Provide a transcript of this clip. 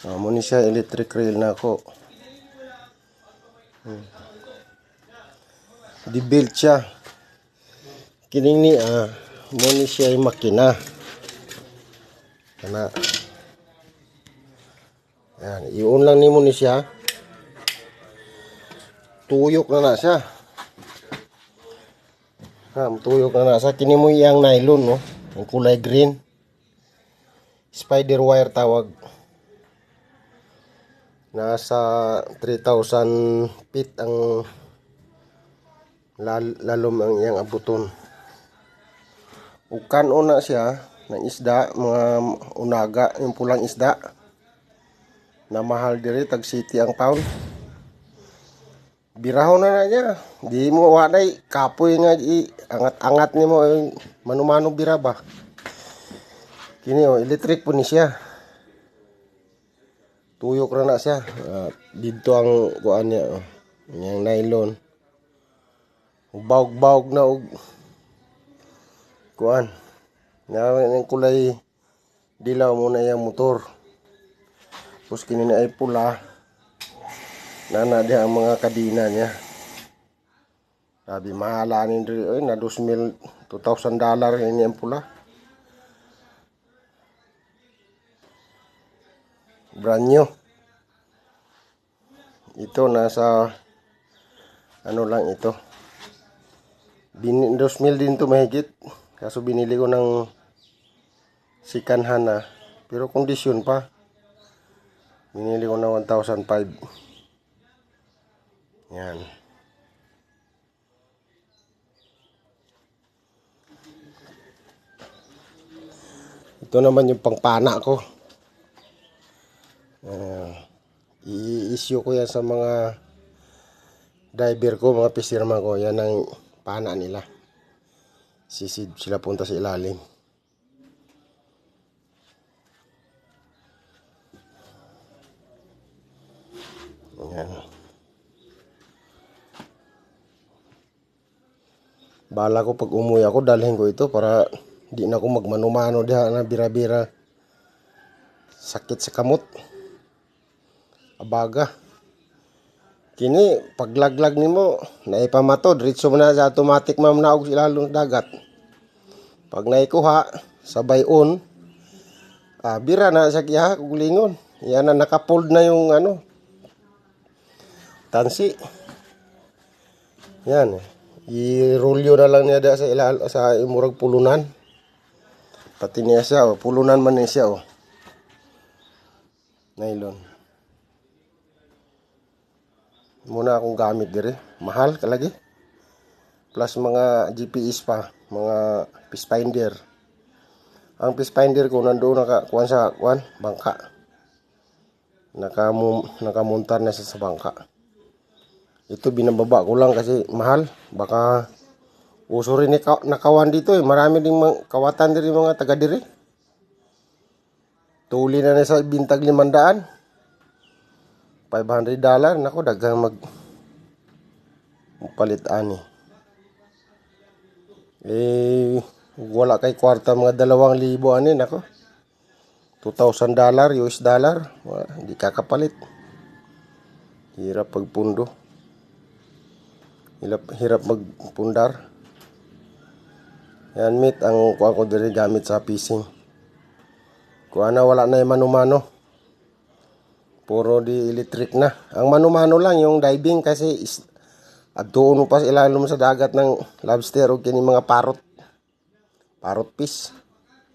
Amo ni siya electric reel na ako. Di-build siya. Kining ni mo ni siya yung makina. Kana. Yan, iyon lang ni mo ni siya. Tuyok na siya. Tuyok na siya. Kini mo iyang nylon, no? Ang kulay green. Spider wire tawag. Nasa 3,000 feet ang lalom ang iyang abuton. Ukan na siya ng isda, mga unaga, yung pulang isda. Na mahal diri tag city ang pound. Birahon na niya. Di mo walay kapoy nga angat-angat nimo mano-mano bira ba. Kini electric po ni siya. Tuyok ra na siya. Dito ang kuan niya yang nylon. Bawg-bawg na og kuan. Yang kulay dilaw mo na yang motor. Tapos kini na ay pula. Nana dia ang mga kadina niya. Sabi mahala ni na $2,000 ini ang pula. Brand new. Ito nasa ano lang ito. 2,000 din to mahigit. Kaso binili ko ng sikanhan na. Pero kondisyon pa. Binili ko ng 1,500. Yan. Ito naman yung pangpana ko. I-issue ko yan sa mga diver ko, mga fisherman ko. Yan ang pana nila. Sisid sila punta sa ilalim. Yan. Bala ko pag umuwi ako, dalhin ko ito para di na ako magmano-mano diha na bira-bira. Sakit sa kamot. Abaga. Kini paglaglag nimo naipamato diretso mo na sa automatic mamnaog sila lalong dagat. Pag naikuha sabay on bira na sa kiha kung lingon. Yan na nakapold na yung tansi. Yan. I-rolyo na lang niya sa imurag pulunan. Pati niya siya pulunan man niya siya nylon. Muna akong gamit dire. Mahal kalagi. Plus mga GPS pa, mga fish finder. Ang fish finder ko nandoon kuan sa bangka. Nakamontar na sa bangka. Ito binababa ko lang kasi mahal. Baka uso rin nakawan dito Marami ding kawatan diri mga taga diri. Tuli na sa bintag 500. $500. Nako daghang magpalit ani. Wala kay kwarta mga 2,000 ani nako. $2,000 US dollar. Hindi kakapalit. Hirap pagpundo. Hirap magpundar. Yan meet ang kuha ko diri gamit sa fishing. Kuha na wala na yung mano-mano. Puro di electric na. Ang mano-mano lang yung diving kasi doon mo pa ilalim sa dagat ng lobster o kini mga parrot fish.